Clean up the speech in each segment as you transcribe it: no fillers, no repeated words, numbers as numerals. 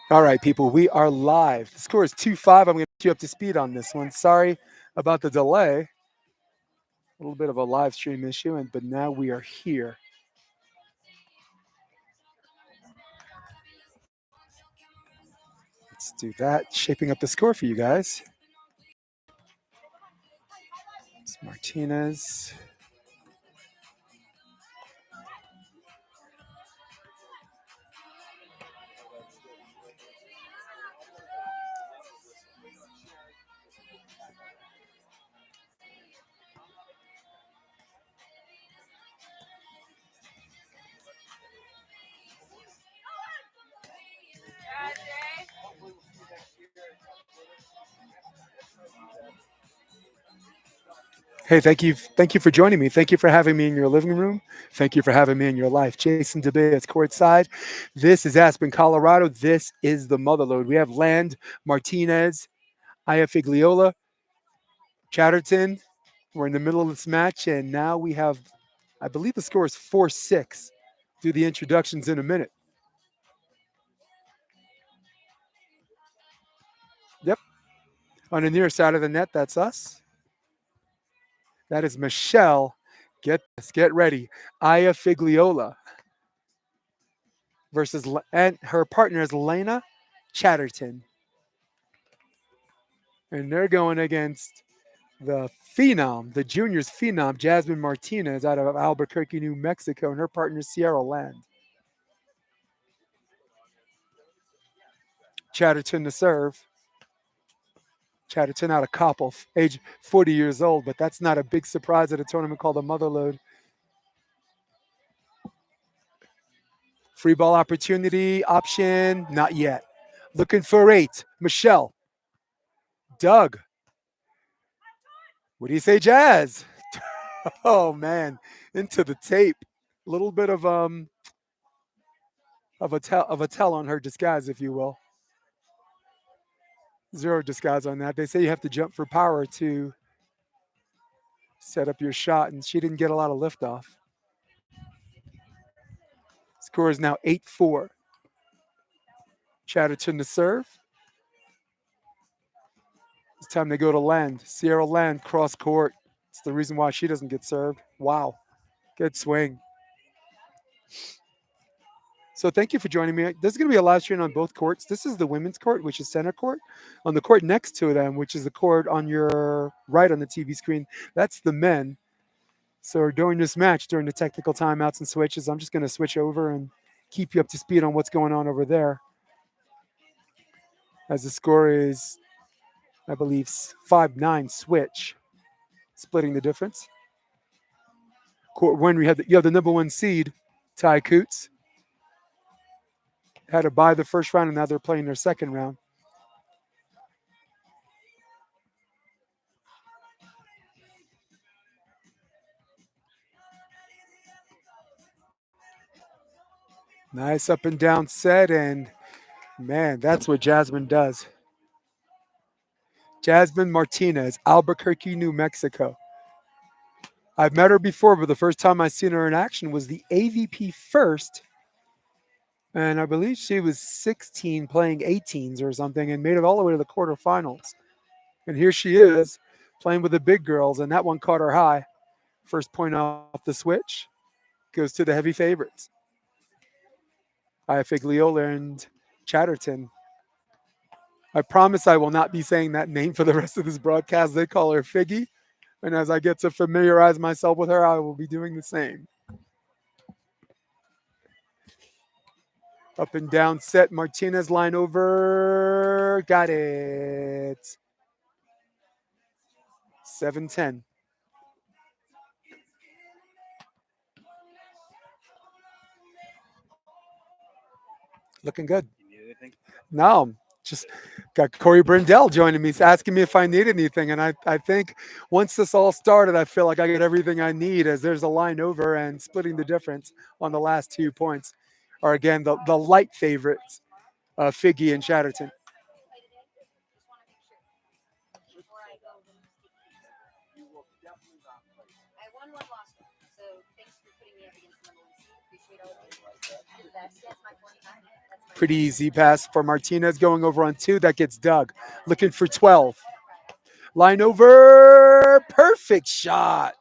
All right, people, we are live. The score is 2-5. I'm going to get you up to speed on this one. Sorry about the delay. A little bit of a live stream issue, but now we are here. Let's do that. Shaping up the score for you guys. It's Martinez. Hey, thank you for joining me. Thank you for having me in your living room. Thank you for having me in your life. Jason DeBay is courtside. This is Aspen, Colorado. This is the Motherlode. We have Land, Martinez, Iafiglioloa, Chatterton. We're in the middle of this match, and now we have, I believe the score is 4-6. Do the introductions in a minute. Yep. On the near side of the net, that's us. That is Michelle. Get this, get ready. Iafigliola versus, and her partner is Lena Chatterton. And they're going against the phenom, the juniors phenom, Jasmine Martinez out of Albuquerque, New Mexico, and her partner, Sierra Land. Chatterton to serve. Chatterton out of Coppell, age 40 years old, but that's not a big surprise at a tournament called the Motherlode. Free ball opportunity, option, not yet. Looking for 8. Michelle. Doug. What do you say, Jazz? Oh man, into the tape. A little bit of a tell on her disguise, if you will. Zero disguise on that. They say you have to jump for power to set up your shot, and she didn't get a lot of liftoff. Score is now 8-4. Chatterton to serve. It's time to go to Land. Sierra Land, cross court. It's the reason why she doesn't get served. Wow. Good swing. So thank you for joining me. There's going to be a live stream on both courts. This is the women's court, which is center court. On the court next to them, which is the court on your right on the TV screen, that's the men. So during this match, during the technical timeouts and switches, I'm just going to switch over and keep you up to speed on what's going on over there. As the score is, I believe, 5-9 switch, splitting the difference. When you have the number 1 seed, Ty Coots, had to buy the first round, and now they're playing their second round. Nice up and down set, and man, that's what Jasmine does. Jasmine Martinez, Albuquerque, New Mexico. I've met her before, but the first time I seen her in action was the AVP first, and I believe she was 16 playing 18s or something and made it all the way to the quarterfinals. And here she is playing with the big girls, and that one caught her high. First point off the switch goes to the heavy favorites. Iafigliola and Chatterton. I promise I will not be saying that name for the rest of this broadcast. They call her Figgy. And as I get to familiarize myself with her, I will be doing the same. Up and down set. Martinez line over. Got it. 7-10. Looking good. No, just got Corey Brindell joining me, asking me if I need anything. And I think once this all started, I feel like I get everything I need as there's a line over and splitting the difference on the last 2 points are, again, the light favorites, Figgy and Chatterton. Pretty easy pass for Martinez going over on 2. That gets dug. Looking for 12. Line over. Perfect shot.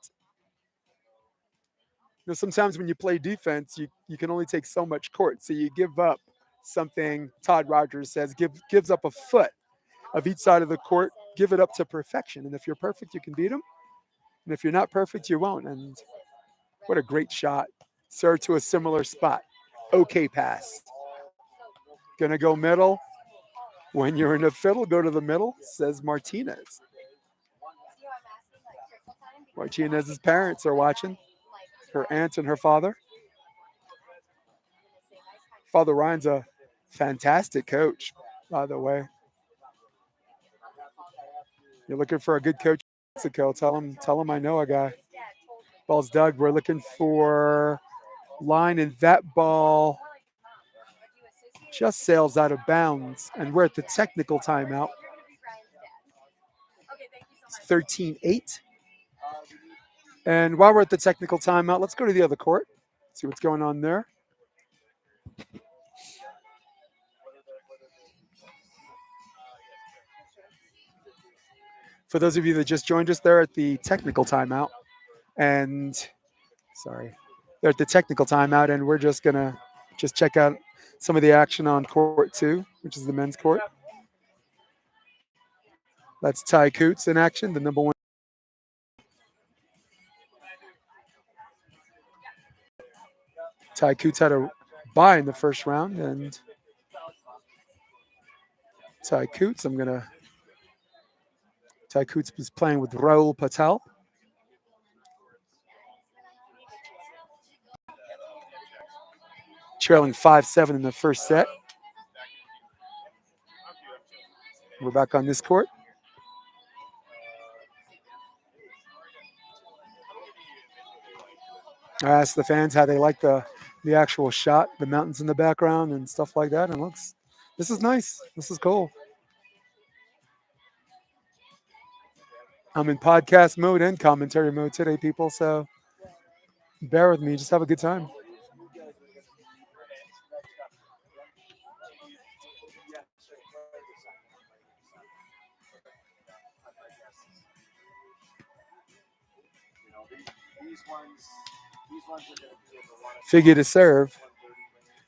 Sometimes when you play defense, you can only take so much court. So you give up something, Todd Rogers says, gives up a foot of each side of the court, give it up to perfection. And if you're perfect, you can beat them. And if you're not perfect, you won't. And what a great shot. Serve to a similar spot. Okay pass. Gonna go middle. When you're in a fiddle, go to the middle, says Martinez. Martinez's parents are watching. Her aunt and her father. Father Ryan's a fantastic coach, by the way. You're looking for a good coach in Mexico. Tell him I know a guy. Ball's dug. We're looking for line, and that ball just sails out of bounds. And we're at the technical timeout. It's 13-8. And while we're at the technical timeout, let's go to the other court, see what's going on there. For those of you that just joined us, they're at the technical timeout. And they're at the technical timeout, and we're just gonna check out some of the action on court 2, which is the men's court. That's Ty Coots in action, the number 1. Ty Coots had a bye in the first round, and Ty Coots was playing with Raul Patel. Trailing 5-7 in the first set. We're back on this court. I asked the fans how they like the actual shot, the mountains in the background and stuff like that. And this is nice. This is cool. I'm in podcast mode and commentary mode today, people. So bear with me. Just have a good time. Figure to serve.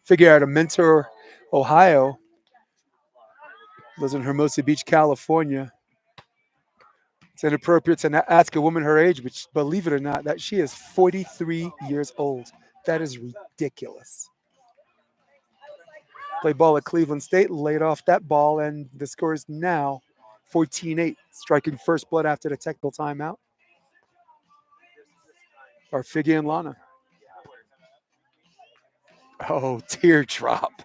Figure out of Mentor, Ohio. Lives in Hermosa Beach, California. It's inappropriate to ask a woman her age, but believe it or not, that she is 43 years old. That is ridiculous. Played ball at Cleveland State, laid off that ball, and the score is now 14-8, striking first blood after the technical timeout. Are Figgy and Lana. Oh, teardrop.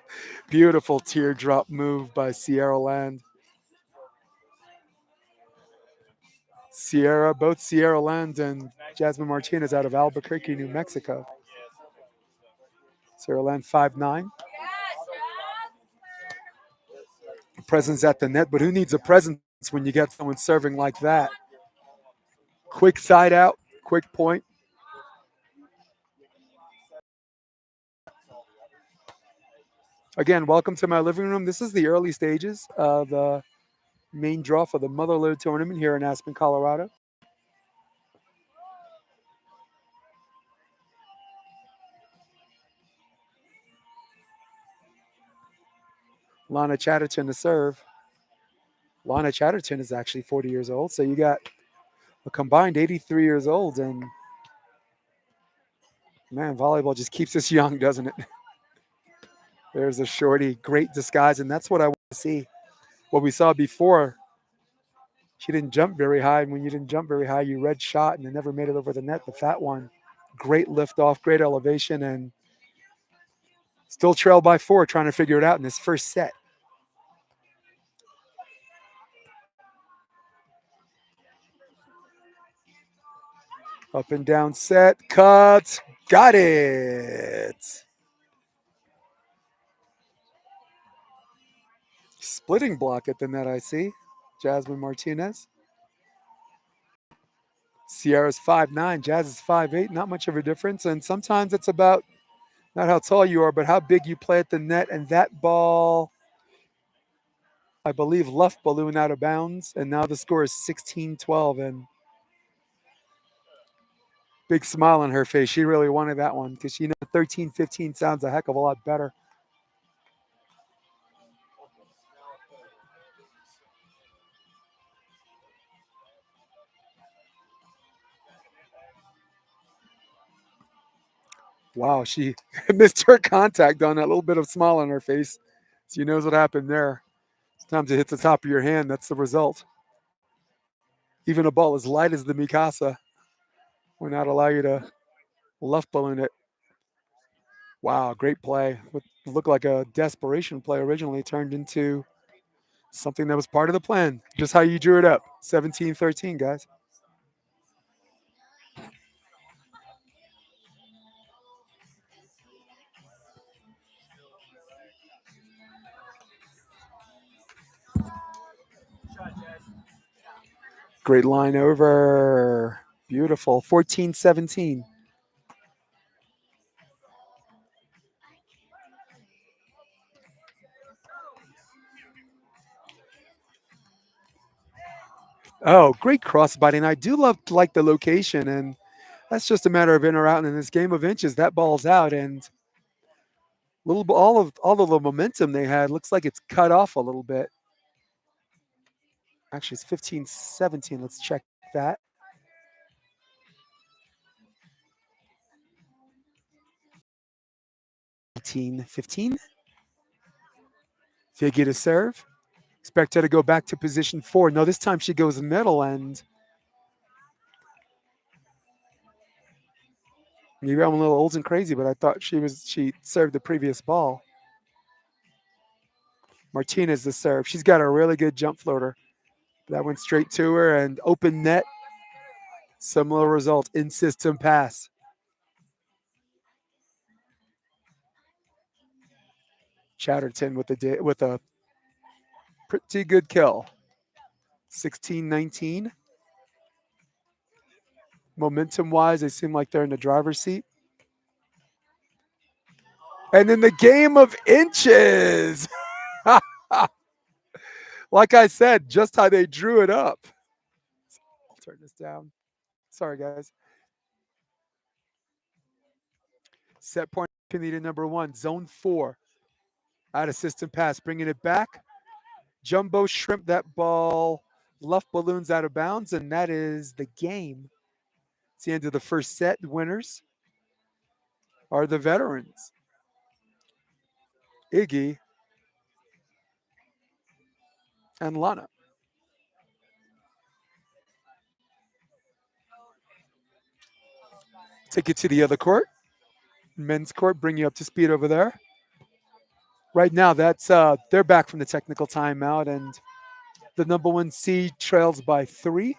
Beautiful teardrop move by Sierra Land. Both Sierra Land and Jasmine Martinez out of Albuquerque, New Mexico. Sierra Land 5'9". Presence at the net, but who needs a presence when you get someone serving like that? Quick side out, quick point. Again, welcome to my living room. This is the early stages of the main draw for the Motherlode tournament here in Aspen, Colorado. Lana Chatterton to serve. Lana Chatterton is actually 40 years old, so you got a combined 83 years old, and man, volleyball just keeps us young, doesn't it? There's a shorty, great disguise, and that's what I want to see. What we saw before, she didn't jump very high, and when you didn't jump very high, you red shot, and it never made it over the net. But that one, great lift off, great elevation, and still trail by 4, trying to figure it out in this first set. Up and down set, cut, got it. Splitting block at the net, I see. Jasmine Martinez. Sierra's 5'9", Jazz is 5'8", not much of a difference. And sometimes it's about Not how tall you are, but how big you play at the net. And that ball, I believe, left balloon out of bounds. And now the score is 16-12. And big smile on her face. She really wanted that one because she 13-15 sounds a heck of a lot better. Wow, she missed her contact on that little bit of smile on her face. She knows what happened there. Sometimes it hits the top of your hand. That's the result. Even a ball as light as the Mikasa will not allow you to left balloon it. Wow, great play. What looked like a desperation play originally turned into something that was part of the plan. Just how you drew it up. 17-13, guys. Great line over. Beautiful. 14-17. Oh, great crossbody. And I do love like the location, and that's just a matter of in or out. And in this game of inches, that ball's out, and little all of the momentum they had looks like it's cut off a little bit. Actually, it's 15-17. Let's check that. 18-15. Figure to serve. Expect her to go back to position 4. No, this time she goes middle, and maybe I'm a little old and crazy, but I thought she served the previous ball. Martinez the serve. She's got a really good jump floater. That went straight to her and open net. Similar result in system pass. Chatterton with a pretty good kill. 16-19. Momentum wise, they seem like they're in the driver's seat. And in the game of inches, like I said, just how they drew it up. I'll turn this down. Sorry, guys. Set point opportunity number 1, zone 4. Out of system pass, bringing it back. Jumbo shrimp that ball. Left balloons out of bounds, and that is the game. It's the end of the first set. The winners are the veterans. Iggy and Lana. Take it to the other court. Men's court, bring you up to speed over there. Right now, that's they're back from the technical timeout, and the number 1 seed trails by 3.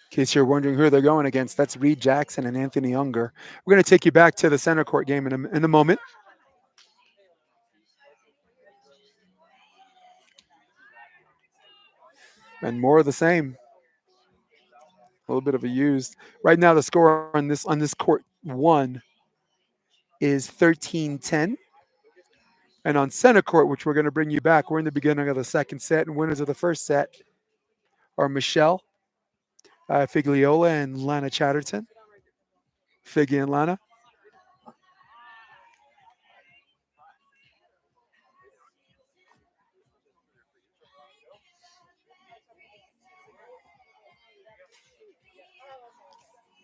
In case you're wondering who they're going against, that's Reed Jackson and Anthony Younger. We're going to take you back to the center court game in a moment. And more of the same. A little bit of a used. Right now, the score on this court 1 is 13-10. And on center court, which we're going to bring you back, we're in the beginning of the second set, and winners of the first set are Michelle Iafiglioloa and Lana Chatterton. Figgy and Lana.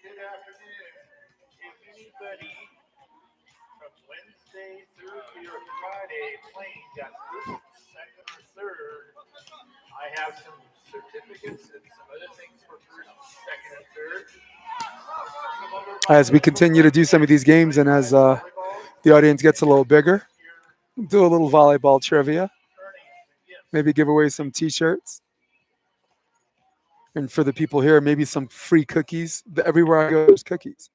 Good afternoon. If anybody from Wednesday through your Friday playing got first, second, or third, I have some certificates and some other things for first, second, and third. As we continue to do some of these games and as the audience gets a little bigger, Do a little volleyball trivia. earnings and gifts. Maybe give away some T-shirts, and for the people here, maybe some free cookies. Everywhere I go, there's cookies.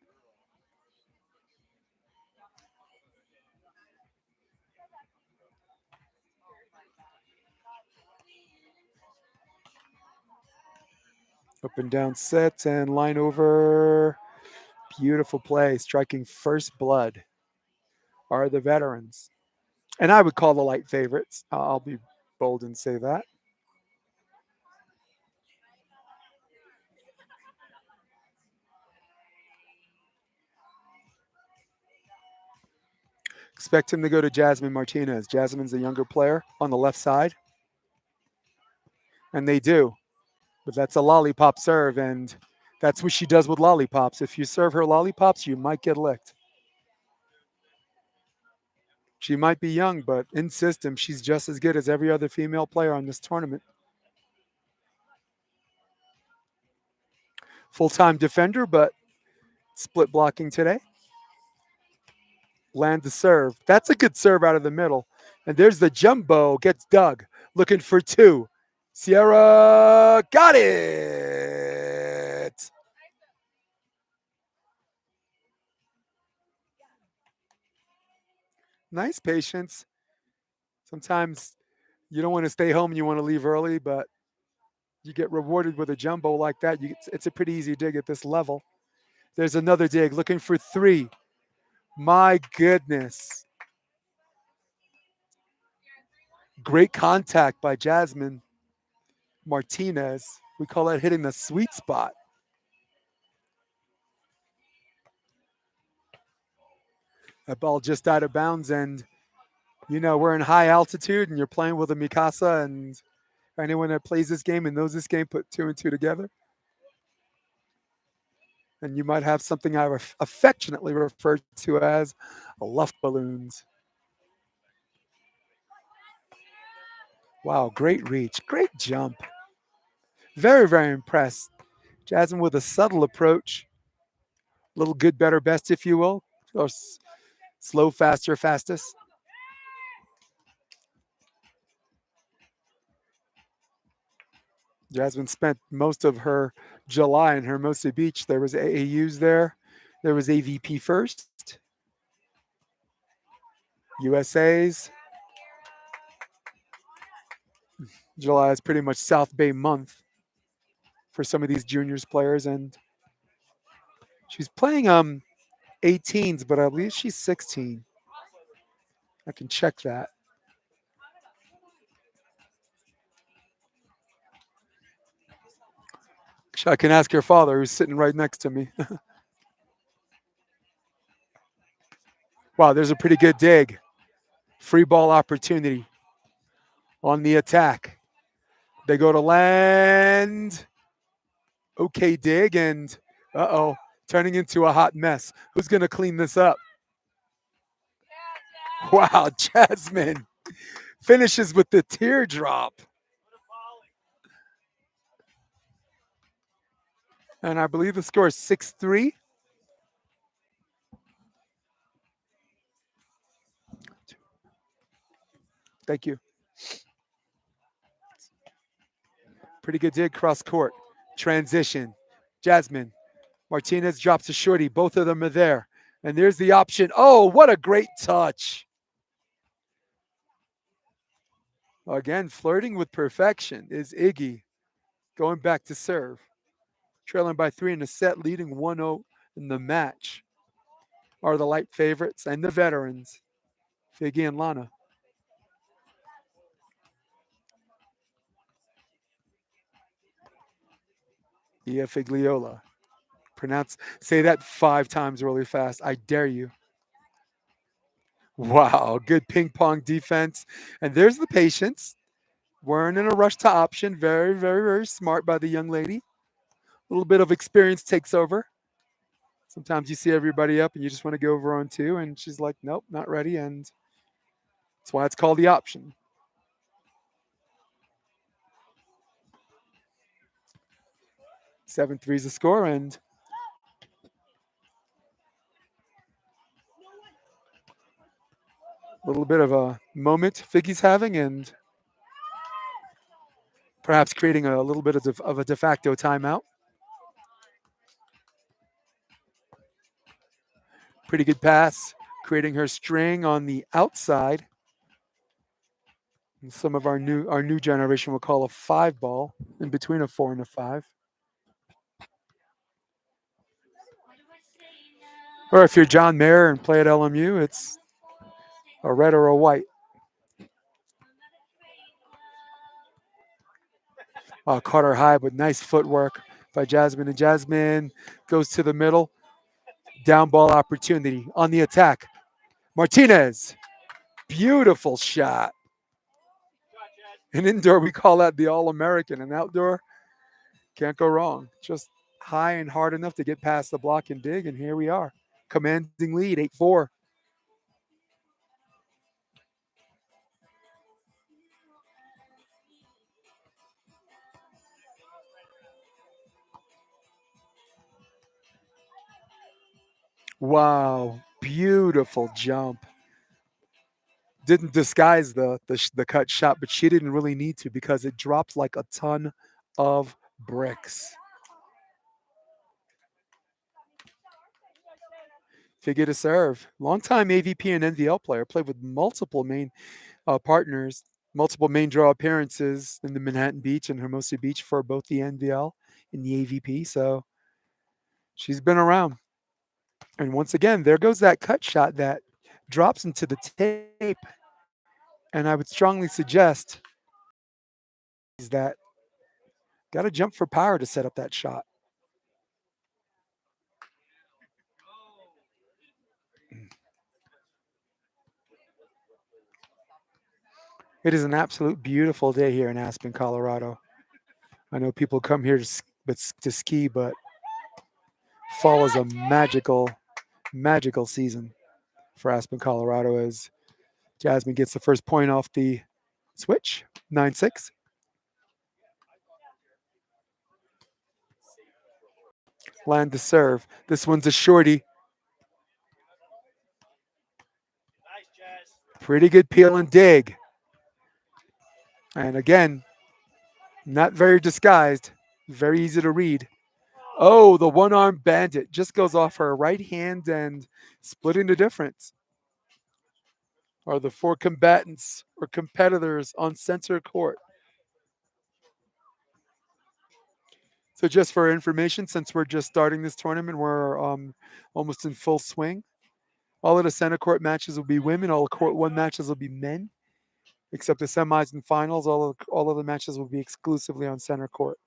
Up and down set and line over. Beautiful play. Striking first blood are the veterans. And I would call the light favorites. I'll be bold and say that. Expect him to go to Jasmine Martinez. Jasmine's the younger player on the left side, and they do. But that's a lollipop serve, and that's what she does with lollipops. If you serve her lollipops, you might get licked. She might be young, but in system, she's just as good as every other female player on this tournament. Full time defender, but split blocking today. Land the serve. That's a good serve out of the middle. And there's the jumbo, gets dug, looking for two. Sierra got it. Nice patience. Sometimes you don't want to stay home and you want to leave early, but you get rewarded with a jumbo like that. It's a pretty easy dig at this level. There's another dig looking for three. My goodness. Great contact by Jasmine Martinez. We call that hitting the sweet spot. That ball just out of bounds, and we're in high altitude, and you're playing with a Mikasa, and anyone that plays this game and knows this game put two and two together, and you might have something I affectionately refer to as luft balloons. Wow, great reach, great jump. Very, very impressed. Jasmine with a subtle approach, a little good, better, best, if you will, or slow, faster, fastest. Jasmine spent most of her July in Hermosa Beach. There was AAUs there. There was AVP first, USA's. July is pretty much South Bay month for some of these juniors players, and she's playing 18s, but I believe she's 16. I can check that. I can ask her father, who's sitting right next to me. Wow, there's a pretty good dig. Free ball opportunity on the attack. They go to land. Okay, dig, and turning into a hot mess. Who's going to clean this up? Wow, Jasmine finishes with the teardrop. And I believe the score is 6-3. Thank you. Pretty good dig cross court. Transition. Jasmine. Martinez drops a shorty. Both of them are there. And there's the option. Oh, what a great touch. Again, flirting with perfection is Iggy. Going back to serve. Trailing by three in the set, leading 1-0 in the match. Are the light favorites and the veterans, Figgy and Lana. Iafiglioloa. Say that 5 times really fast. I dare you. Wow, good ping pong defense. And there's the patience. Weren't in a rush to option. Very, very, very smart by the young lady. A little bit of experience takes over. Sometimes you see everybody up and you just want to go over on two. And she's like, nope, not ready. And that's why it's called the option. 7-3 is the score. And A little bit of a moment Figgy's having, and perhaps creating a little bit of a de facto timeout. Pretty good pass, creating her string on the outside. And some of our new generation will call a five ball in between a four and a five. Or if you're John Mayer and play at LMU, it's a red or a white. Caught her high with nice footwork by Jasmine. And Jasmine goes to the middle. Down ball opportunity on the attack. Martinez. Beautiful shot. In indoor, we call that the All American. And outdoor, can't go wrong. Just high and hard enough to get past the block and dig. And here we are. Commanding lead, 8-4. Wow. Beautiful jump. Didn't disguise the cut shot, but she didn't really need to because it dropped like a ton of bricks. Figure to serve. Longtime AVP and NVL player, played with multiple main partners, multiple main draw appearances in the Manhattan Beach and Hermosa Beach for both the NVL and the AVP. So she's been around. And once again, there goes that cut shot that drops into the tape. And I would strongly suggest is that got to jump for power to set up that shot. It is an absolute beautiful day here in Aspen, Colorado. I know people come here to ski, but fall is a magical season for Aspen, Colorado as Jasmine gets the first point off the switch, 9-6. Land to serve. This one's a shorty. Pretty good peel and dig. And again, not very disguised, very easy to read. Oh, the one arm bandit just goes off her right hand and splitting the difference. Are the four combatants or competitors on center court. So, just for information, since we're just starting this tournament, we're almost in full swing. All of the center court matches will be women. All the court one matches will be men, except the semis and finals. All of the matches will be exclusively on center court.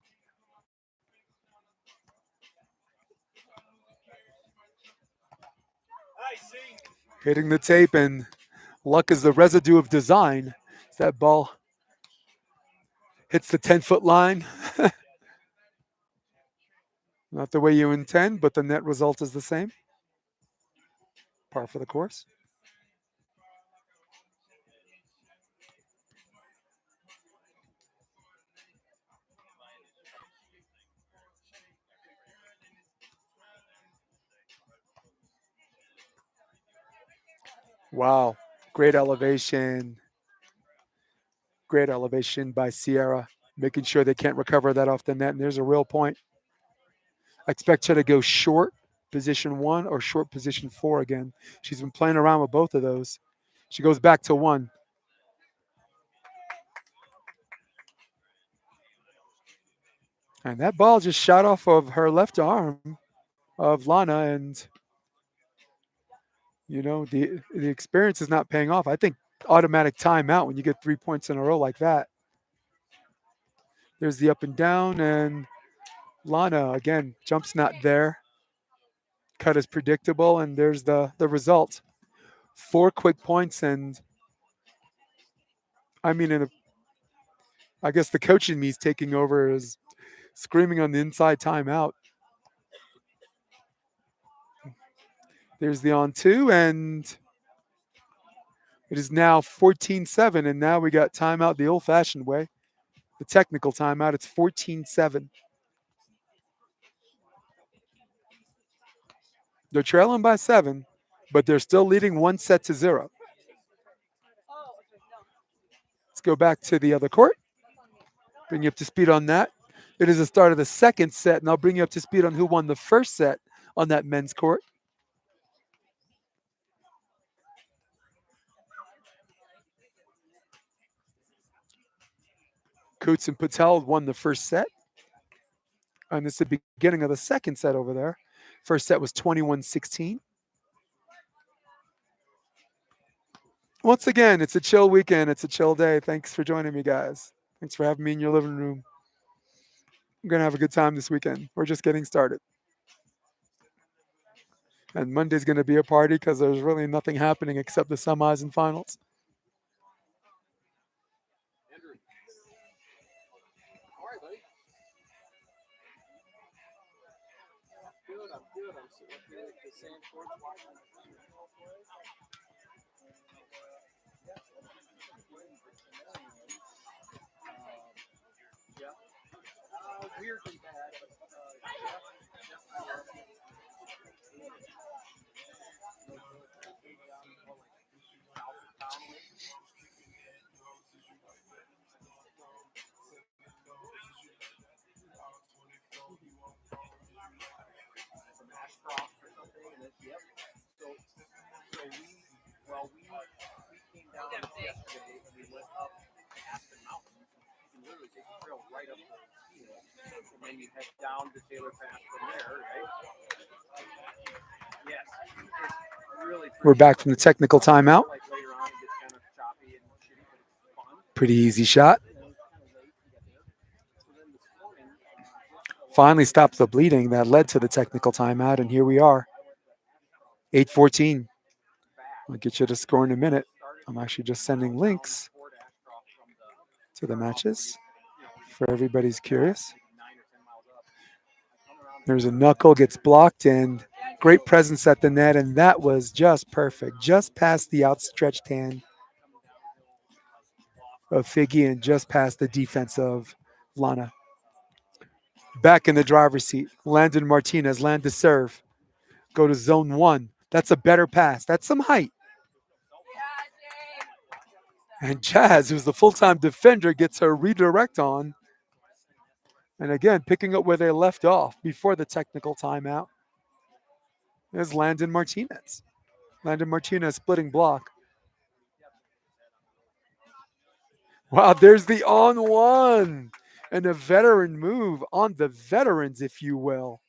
Hitting the tape, and luck is the residue of design. That ball hits the 10-foot line. Not the way you intend, but the net result is the same. Par for the course. Wow. Great elevation. Great elevation by Sierra, making sure they can't recover that off the net. And there's a real point. I expect her to go short position one or short position four again. She's been playing around with both of those. She goes back to one. And that ball just shot off of her left arm of Lana. And, the experience is not paying off. I think automatic timeout when you get 3 points in a row like that. There's the up and down. And Lana, again, jump's not there. Cut is predictable. And there's the result. 4 quick points. And I mean, I guess the coach in me is taking over is screaming on the inside timeout. There's the on two, and it is now 14-7. And now we got timeout the old fashioned way, the technical timeout. It's 14-7. They're trailing by 7, but they're still leading 1-0. Let's go back to the other court. Bring you up to speed on that. It is the start of the second set, and I'll bring you up to speed on who won the first set on that men's court. Coots and Patel won the first set, and this is the beginning of the second set over there. First set was 21-16. Once again, it's a chill weekend. It's a chill day. Thanks for joining me, guys. Thanks for having me in your living room. I'm going to have a good time this weekend. We're just getting started. And Monday's going to be a party because there's really nothing happening except the semis and finals. We're back from the technical timeout. Pretty easy shot. Finally stopped the bleeding that led to the technical timeout, and here we are. 8-14. I'll get you to score in a minute. I'm actually just sending links to the matches for everybody's curious. There's a knuckle, gets blocked, and great presence at the net, and that was just perfect. Just past the outstretched hand of Figgy and just past the defense of Lana. Back in the driver's seat, Landon Martinez, land to serve. Go to zone one. That's a better pass. That's some height. And Jazz, who's the full-time defender, gets her redirect on. And again, picking up where they left off before the technical timeout is Landon Martinez. Landon Martinez splitting block. Wow, there's the on one. And a veteran move on the veterans, if you will.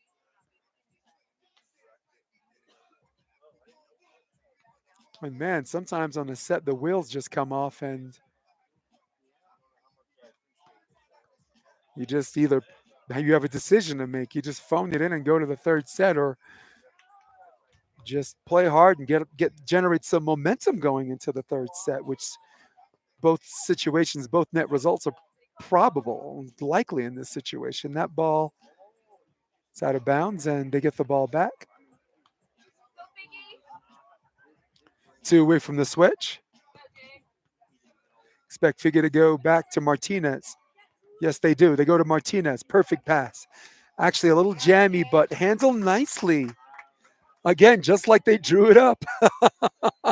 And man, sometimes on a set, the wheels just come off and you just either you have a decision to make. You just phone it in and go to the third set, or just play hard and get generate some momentum going into the third set, which both situations, both net results are probable, likely in this situation. That ball is out of bounds and they get the ball back. 2 away from the switch. Expect Figure to go back to Martinez. Yes, they do. They go to Martinez. Perfect pass. Actually, a little jammy, but handled nicely. Again, just like they drew it up.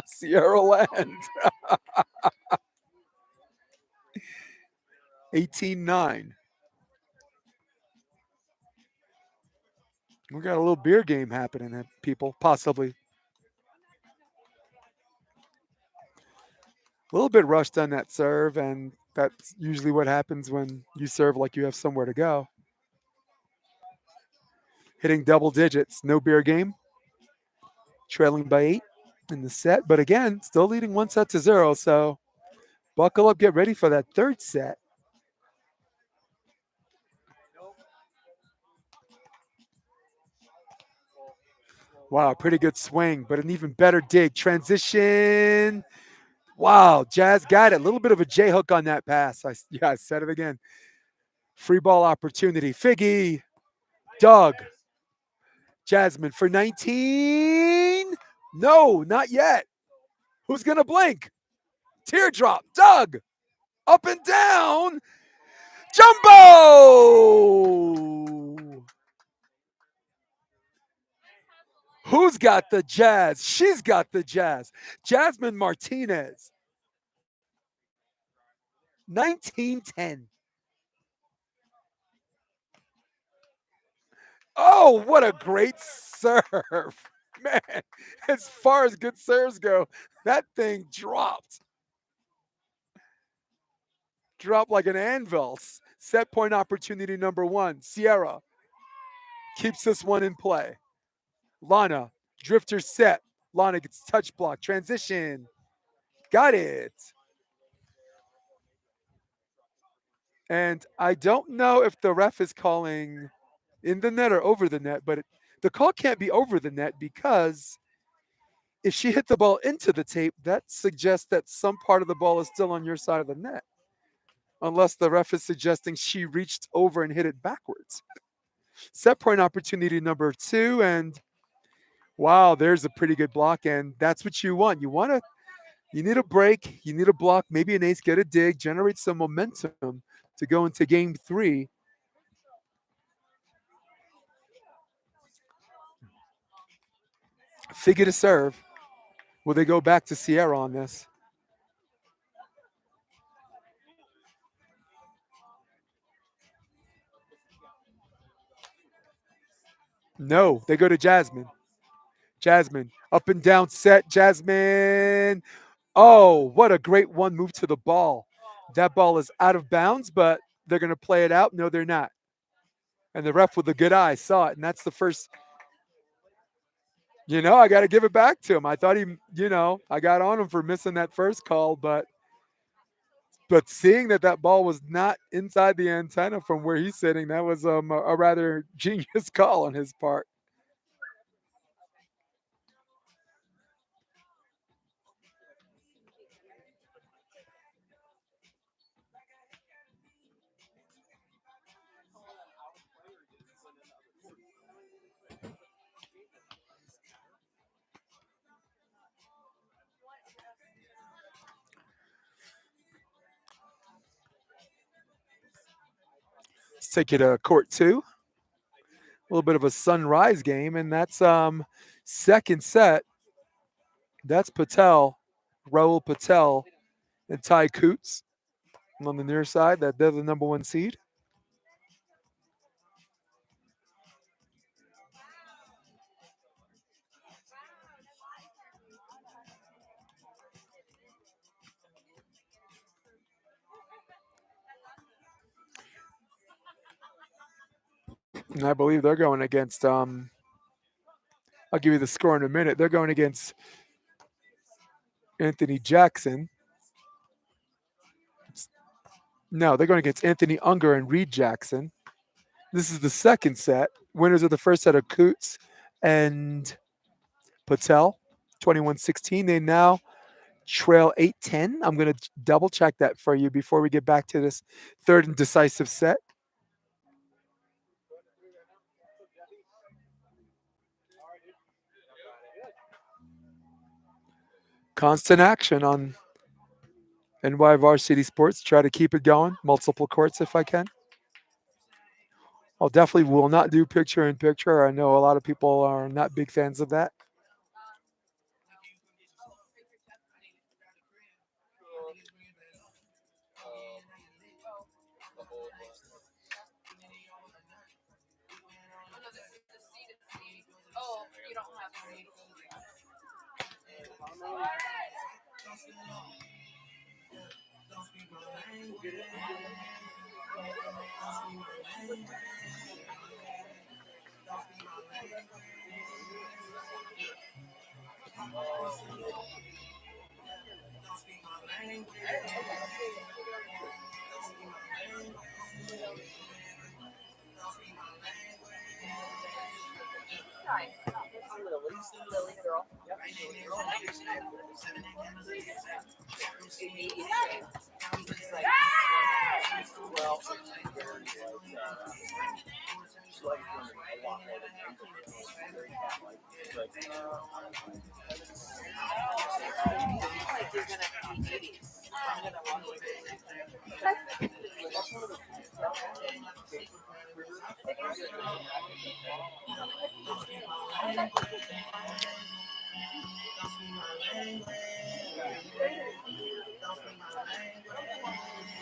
Sierra Land. 18-9. We got a little beer game happening, people, possibly. A little bit rushed on that serve, and that's usually what happens when you serve like you have somewhere to go. Hitting double digits, no beer game. Trailing by 8 in the set, but again, still leading 1-0. So buckle up, get ready for that third set. Wow, pretty good swing, but an even better dig. Transition. Wow, Jazz got it. A little bit of a J hook on that pass. I said it again. Free ball opportunity. Figgy. Doug. Jasmine for 19. No, not yet. Who's going to blink? Teardrop. Doug. Up and down. Jumbo. Who's got the Jazz? She's got the Jazz. Jasmine Martinez. 1910. Oh, what a great serve. Man, as far as good serves go, that thing dropped. Dropped like an anvil. Set point opportunity number one. Sierra keeps this one in play. Lana, drifter set. Lana gets touch block. Transition. Got it. And I don't know if the ref is calling in the net or over the net, but the call can't be over the net because if she hit the ball into the tape, that suggests that some part of the ball is still on your side of the net, unless the ref is suggesting she reached over and hit it backwards. Set point opportunity number two, and wow, there's a pretty good block, and that's what you want. You need a break, you need a block, maybe an ace, get a dig, generate some momentum to go into game three. Figure to serve. Will they go back to Sierra on this? No, they go to Jasmine. Jasmine, up and down set. Jasmine. Oh, what a great one move to the ball. That ball is out of bounds, but they're going to play it out. No, they're not. And the ref with a good eye saw it. And that's the first, I got to give it back to him. I thought I got on him for missing that first call, but seeing that ball was not inside the antenna from where he's sitting, that was a rather genius call on his part. Let's take you to court two. A little bit of a sunrise game, and that's second set. That's Patel, Raul Patel, and Ty Coots on the near side. That they're the number one seed. And I believe they're going against. I'll give you the score in a minute. They're going against Anthony Jackson. No, they're going against Anthony Unger and Reed Jackson. This is the second set. Winners of the first set are Coots and Patel, 21-16. They now trail 8-10. I'm going to double check that for you before we get back to this third and decisive set. Constant action on NY Varsity Sports. Try to keep it going. Multiple courts if I can. I'll definitely will not do picture in picture. I know a lot of people are not big fans of that.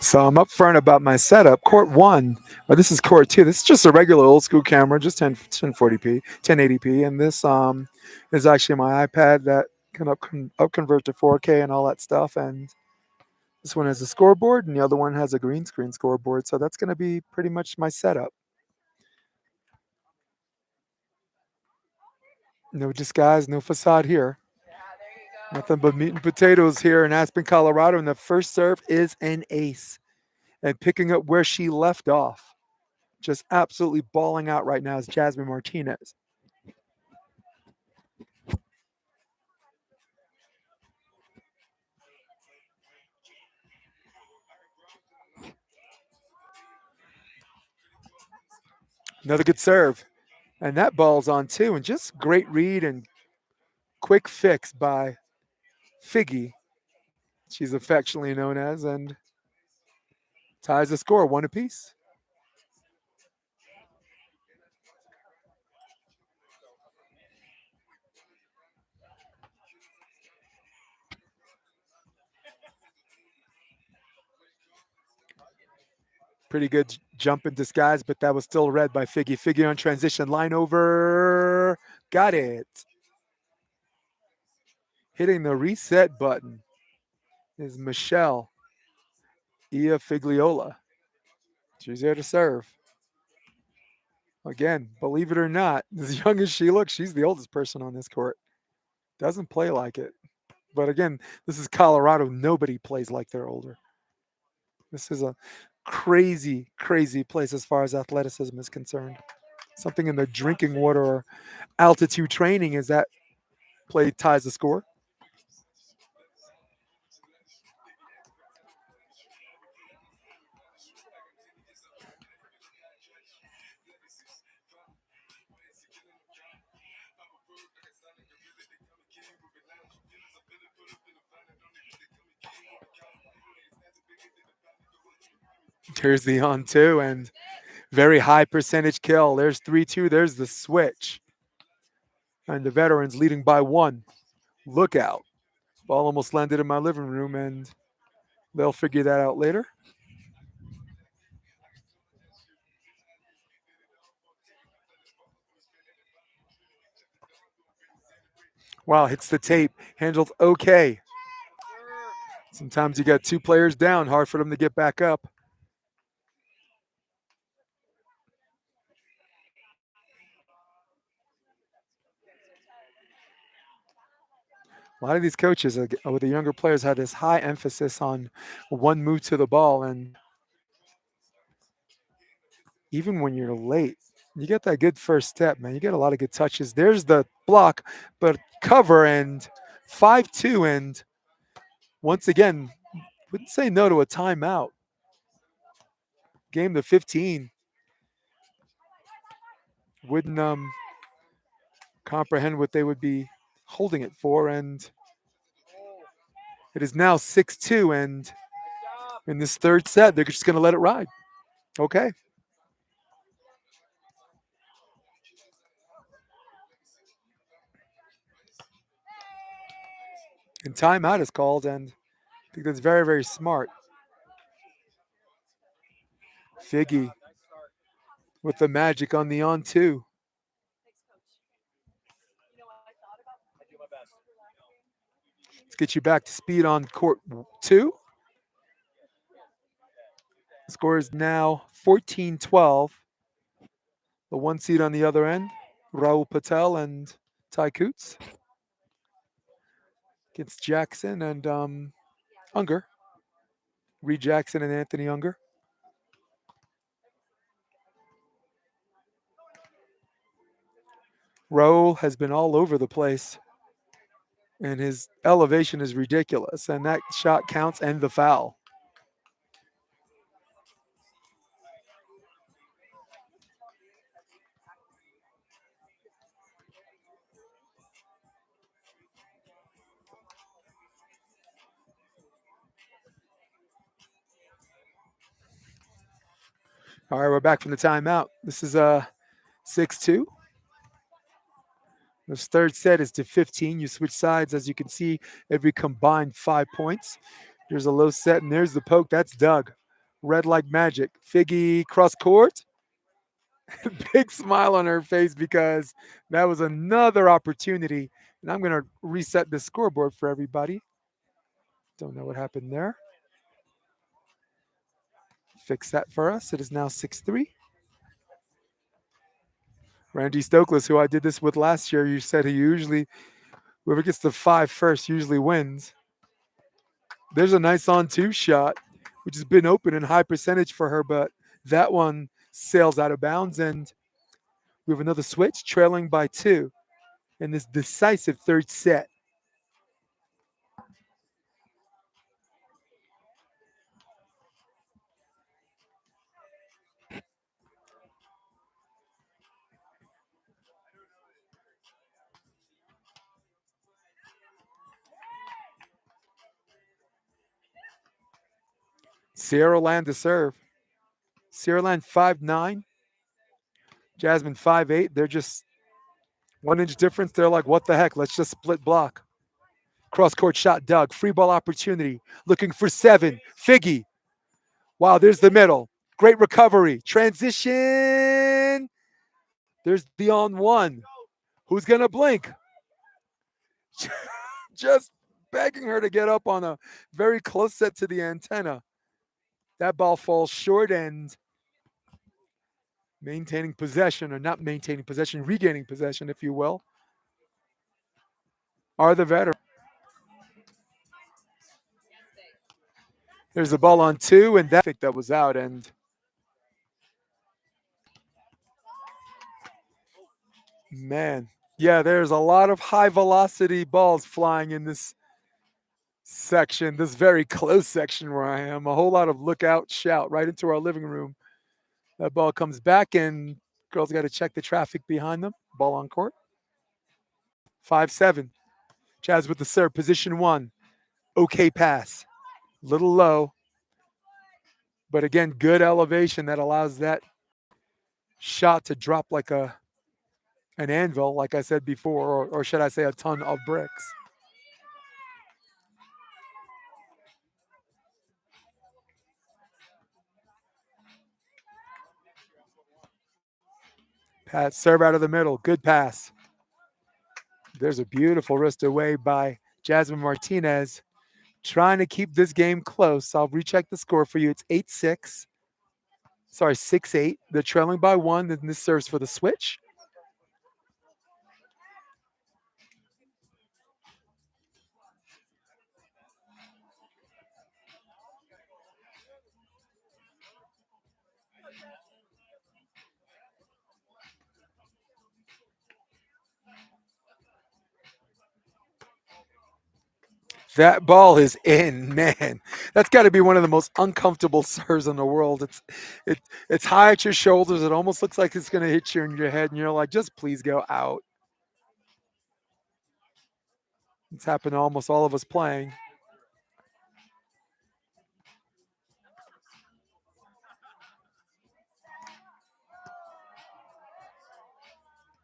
So I'm upfront about my setup. Court 1, or this is Court 2. This is just a regular old school camera, just 1040p, 1080p. And this is actually my iPad that can up convert to 4K and all that stuff. And this one has a scoreboard, and the other one has a green screen scoreboard. So that's going to be pretty much my setup. No disguise, no facade here. Nothing but meat and potatoes here in Aspen, Colorado. And the first serve is an ace. And picking up where she left off, just absolutely balling out right now, is Jasmine Martinez. Another good serve. And that ball's on too. And just great read and quick fix by Figgy, she's affectionately known as, and ties the score, one apiece. Pretty good jump in disguise, but that was still read by Figgy. Figgy on transition, line over. Got it. Hitting the reset button is Michelle Iafiglioloa. She's there to serve. Again, believe it or not, as young as she looks, she's the oldest person on this court. Doesn't play like it. But again, this is Colorado. Nobody plays like they're older. This is a crazy, crazy place as far as athleticism is concerned. Something in the drinking water or altitude training is that play ties the score. Here's the on two and very high percentage kill. There's 3-2. There's the switch. And the veterans leading by one. Look out. Ball almost landed in my living room, and they'll figure that out later. Wow, hits the tape. Handled okay. Sometimes you got two players down, hard for them to get back up. A lot of these coaches with the younger players had this high emphasis on one move to the ball. And even when you're late, you get that good first step, man. You get a lot of good touches. There's the block, but cover and 5-2. And once again, wouldn't say no to a timeout. Game to 15. Wouldn't comprehend what they would be holding it for. And it is now 6-2. And in this third set, they're just going to let it ride. Okay. And timeout is called, and I think that's very, very smart. Figgy with the magic on the on two. Let's get you back to speed on court two. The score is now 14-12. The one seed on the other end, Raul Patel and Ty Coots against Jackson and Unger. Reed Jackson and Anthony Unger. Raul has been all over the place, and his elevation is ridiculous. And that shot counts and the foul. All right, we're back from the timeout. This is 6-2. This third set is to 15. You switch sides, as you can see, every combined 5 points. There's a low set, and there's the poke. That's Doug. Red like magic. Figgy cross court. Big smile on her face because that was another opportunity. And I'm going to reset the scoreboard for everybody. Don't know what happened there. Fix that for us. It is now 6-3. Randy Stokely, who I did this with last year, you said he usually, whoever gets to five first usually wins. There's a nice on two shot, which has been open in high percentage for her, but that one sails out of bounds. And we have another switch, trailing by two in this decisive third set. Sierra Land to serve. Sierra Land 5'9", Jasmine 5'8". They're just 1 inch difference. They're like, what the heck? Let's just split block. Cross court shot, Doug. Free ball opportunity. Looking for seven. Figgy. Wow, there's the middle. Great recovery. Transition. There's the on one. Who's going to blink? Just begging her to get up on a very close set to the antenna. That ball falls short and maintaining possession, or not maintaining possession, regaining possession, if you will, are the veterans. There's a ball on two, and that was out. And man, yeah, there's a lot of high velocity balls flying in this section, this very close section where I am. A whole lot of look out, shout right into our living room. That ball comes back, and girls got to check the traffic behind them. Ball on court. 5-7. Jazz with the serve, position one. Okay pass. Little low, but again, good elevation that allows that shot to drop like an anvil, like I said before, or should I say a ton of bricks. Pass, serve out of the middle. Good pass. There's a beautiful wrist away by Jasmine Martinez, trying to keep this game close. I'll recheck the score for you. It's 8-6. Sorry, 6-8. They're trailing by one. Then this serves for the switch. That ball is in, man. That's got to be one of the most uncomfortable serves in the world. It's high at your shoulders. It almost looks like it's going to hit you in your head, and you're like, just please go out. It's happened to almost all of us playing.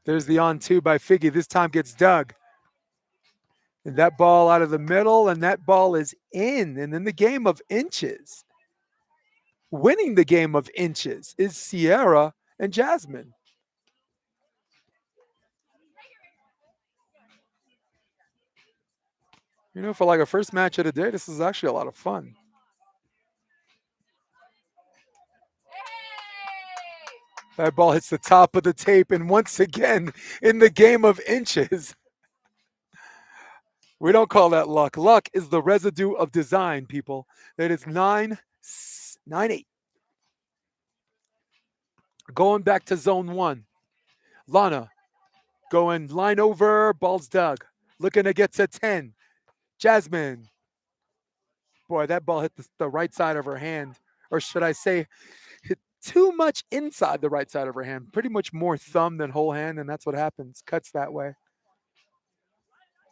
There's the on two by Figgy. This time gets dug. And that ball out of the middle, and that ball is in. And in the game of inches, winning the game of inches is Sierra and Jasmine. You know, for like a first match of the day, this is actually a lot of fun. That ball hits the top of the tape, and once again, in the game of inches, we don't call that luck. Luck is the residue of design, people. That is 9-8. Going back to zone one. Lana going line over, balls dug. Looking to get to 10. Jasmine. Boy, that ball hit the right side of her hand. Or should I say, hit too much inside the right side of her hand. Pretty much more thumb than whole hand, and that's what happens. Cuts that way.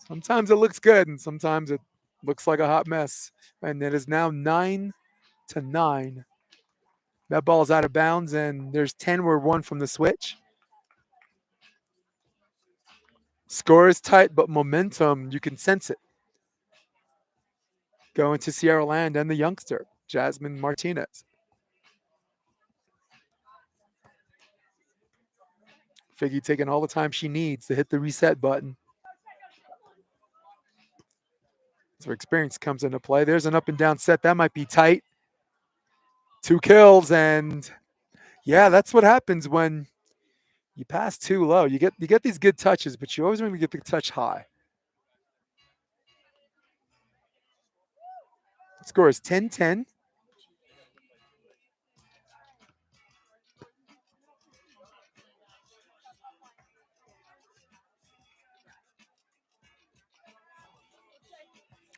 Sometimes it looks good, and sometimes it looks like a hot mess. And it is now 9-9. That ball's out of bounds, and there's 10 were one from the switch. Score is tight, but momentum, you can sense it. Going to Sierra Land and the youngster, Jasmine Martinez. Figgy taking all the time she needs to hit the reset button. So experience comes into play. There's an up and down set. That might be tight. 2 kills, and yeah, that's what happens when you pass too low. You get these good touches, but you always want to get the touch high. Score is 10-10.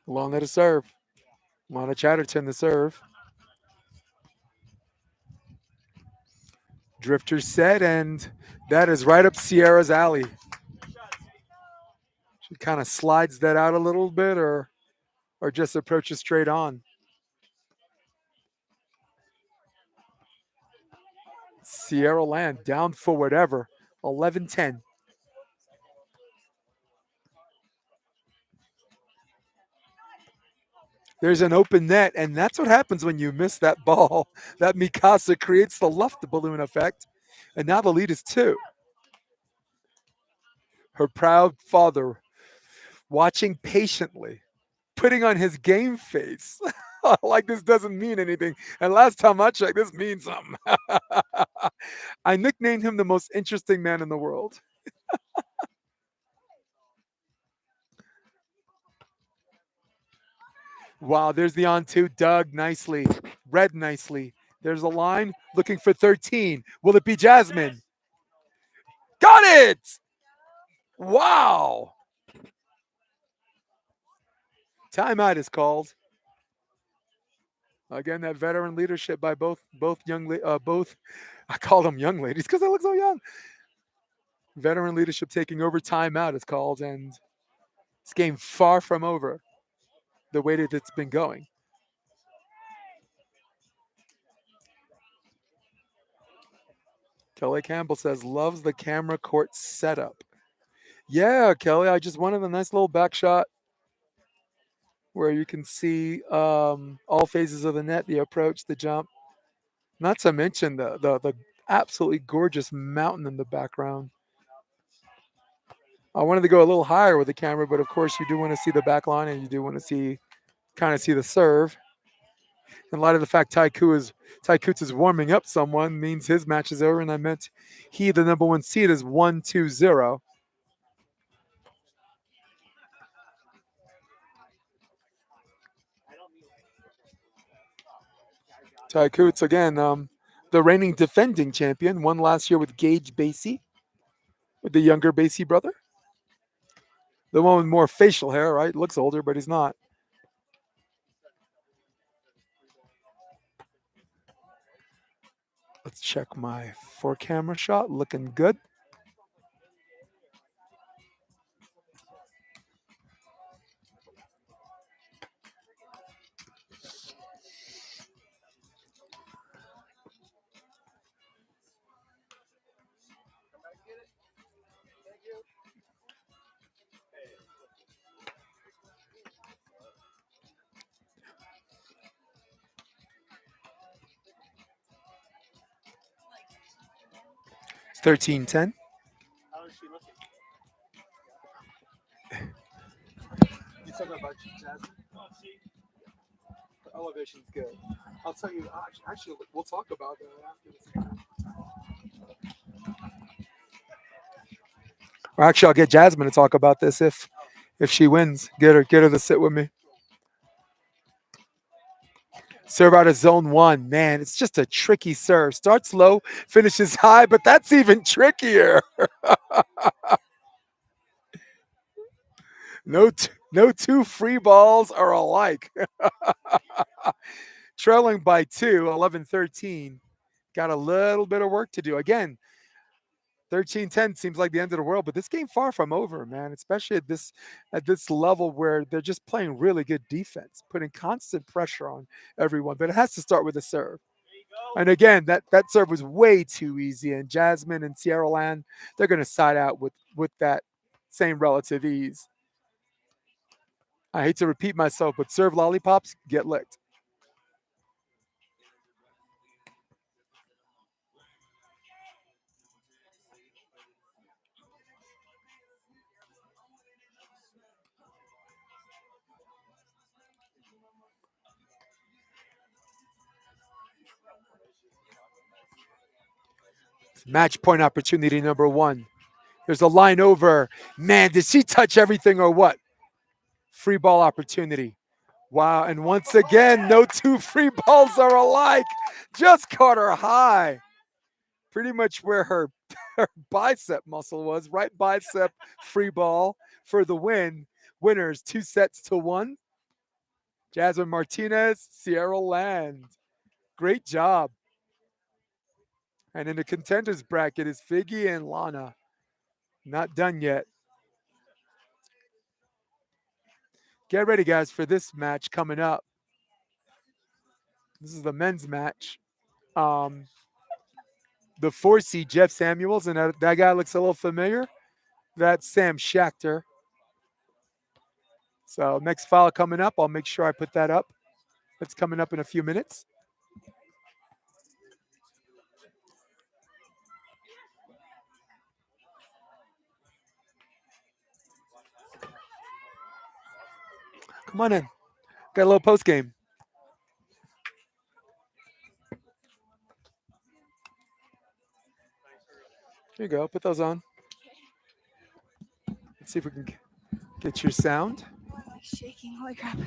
Lana to serve. Lana Chatterton to serve. Drifter set, and that is right up Sierra's alley. She kind of slides that out a little bit, or just approaches straight on. Sierra Land down for whatever. 11-10. There's an open net, and that's what happens when you miss that ball. That Mikasa creates the left balloon effect, and now the lead is 2. Her proud father watching patiently, putting on his game face. Like this doesn't mean anything. And last time I checked, this means something. I nicknamed him the most interesting man in the world. Wow, there's the on two. Doug nicely. Red nicely. There's a line looking for 13. Will it be Jasmine? Got it! Wow. Timeout is called. Again, that veteran leadership by both both I call them young ladies because they look so young. Veteran leadership taking over. Timeout is called, and this game far from over the way that it's been going. Kelly Campbell says loves the camera court setup. Yeah, Kelly, I just wanted a nice little back shot where you can see all phases of the net, the approach, the jump. Not to mention the absolutely gorgeous mountain in the background. I wanted to go a little higher with the camera, but of course you do want to see the back line and you do want to see the serve. In light of the fact Ty Coots is warming up someone means his match is over, and I meant he, the number one seed, is 1-2-0. Ty Coots again, the reigning defending champion, won last year with Gage Basie, with the younger Basie brother. The one with more facial hair, right? Looks older, but he's not. Let's check my 4 camera shot. Looking good. It's 13-10. You talking about Jasmine? The elevation's good. I'll tell you. Actually, we'll talk about that after this. Or actually, I'll get Jasmine to talk about this if she wins. Get her to sit with me. Serve out of zone 1. Man, it's just a tricky serve. Starts low, finishes high, but that's even trickier. No two free balls are alike. Trailing by 2, 11-13. Got a little bit of work to do. Again, 13-10 seems like the end of the world, but this game far from over, man. Especially at this level where they're just playing really good defense, putting constant pressure on everyone. But it has to start with a serve. And again, that serve was way too easy. And Jasmine and Sierra Land, they're going to side out with that same relative ease. I hate to repeat myself, but serve lollipops get licked. Match point opportunity number one. There's a line over. Man, did she touch everything or what? Free ball opportunity. Wow, and once again, no two free balls are alike. Just caught her high. Pretty much where her, her bicep muscle was, right bicep free ball for the win. Winners 2-1. Jasmine Martinez, Sierra Land. Great job. And in the contenders bracket is Figgy and Lana. Not done yet. Get ready, guys, for this match coming up. This is the men's match. Um, the 4 seed Jeff Samuels, and that guy looks a little familiar. That's Sam Schachter. So next file coming up, I'll make sure I put that up. That's coming up in a few minutes. Come on in. Got a little post game. Here you go. Put those on. Let's see if we can get your sound. I'm like shaking. Holy crap.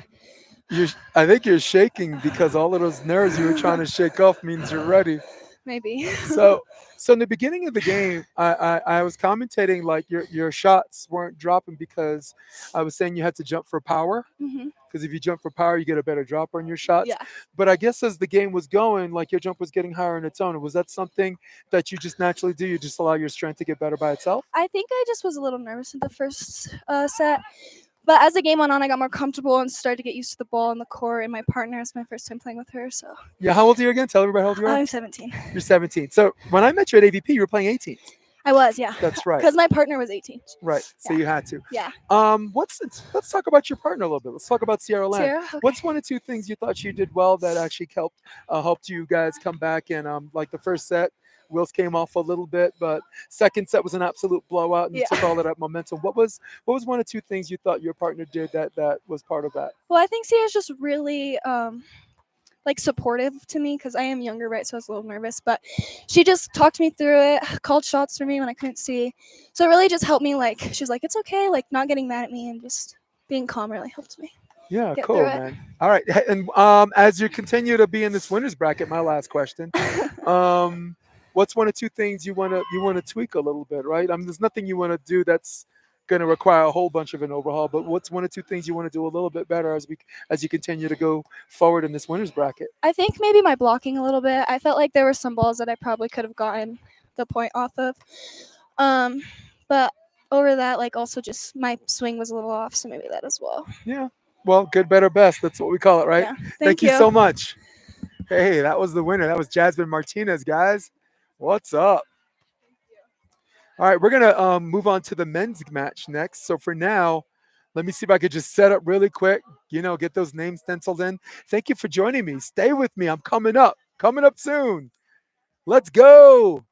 I think you're shaking because all of those nerves you were trying to shake off means you're ready. Maybe. So, so in the beginning of the game, I was commentating like your shots weren't dropping because I was saying you had to jump for power. hmm Because if you jump for power, you get a better drop on your shots. Yeah. But I guess as the game was going, like your jump was getting higher on its own. Was that something that you just naturally do? You just allow your strength to get better by itself? I think I just was a little nervous in the first set. But as the game went on, I got more comfortable and started to get used to the ball and the court. And my partner, it's my first time playing with her. So Yeah. How old are you again? Tell everybody how old you are. I'm 17. You're 17. So when I met you at AVP, you were playing 18. I was, yeah. That's right. Because my partner was 18. Right. So Yeah. you had to. Yeah. Let's talk about your partner a little bit. Let's talk about Sierra Land. Sierra? Okay. What's one or two things you thought you did well that actually helped you guys come back? And like the first set, wheels came off a little bit, but second set was an absolute blowout, and you Yeah. took all of that momentum. What was one or two things you thought your partner did that was part of that? Well, I think Sierra's just really like supportive to me because I am younger, right? So I was a little nervous, but she just talked me through it, called shots for me when I couldn't see. So it really just helped me. Like she was like, "It's okay," like not getting mad at me and just being calm really helped me. Yeah, Get cool, through it. man. All right, and as you continue to be in this winners bracket, my last question. What's one or two things you wanna tweak a little bit, right? I mean, there's nothing you wanna do that's gonna require a whole bunch of an overhaul, but what's one or two things you wanna do a little bit better as you continue to go forward in this winners bracket? I think maybe my blocking a little bit. I felt like there were some balls that I probably could have gotten the point off of. But over that, like also just my swing was a little off, so maybe that as well. Yeah. Well, good, better, best. That's what we call it, right? Yeah. Thank you so much. Hey, that was the winner. That was Jasmine Martinez, guys. What's up? All right, we're gonna move on to the men's match next. So for now, let me see if I could just set up really quick. Get those names stenciled in. Thank you for joining me. Stay with me. I'm coming up soon. Let's go.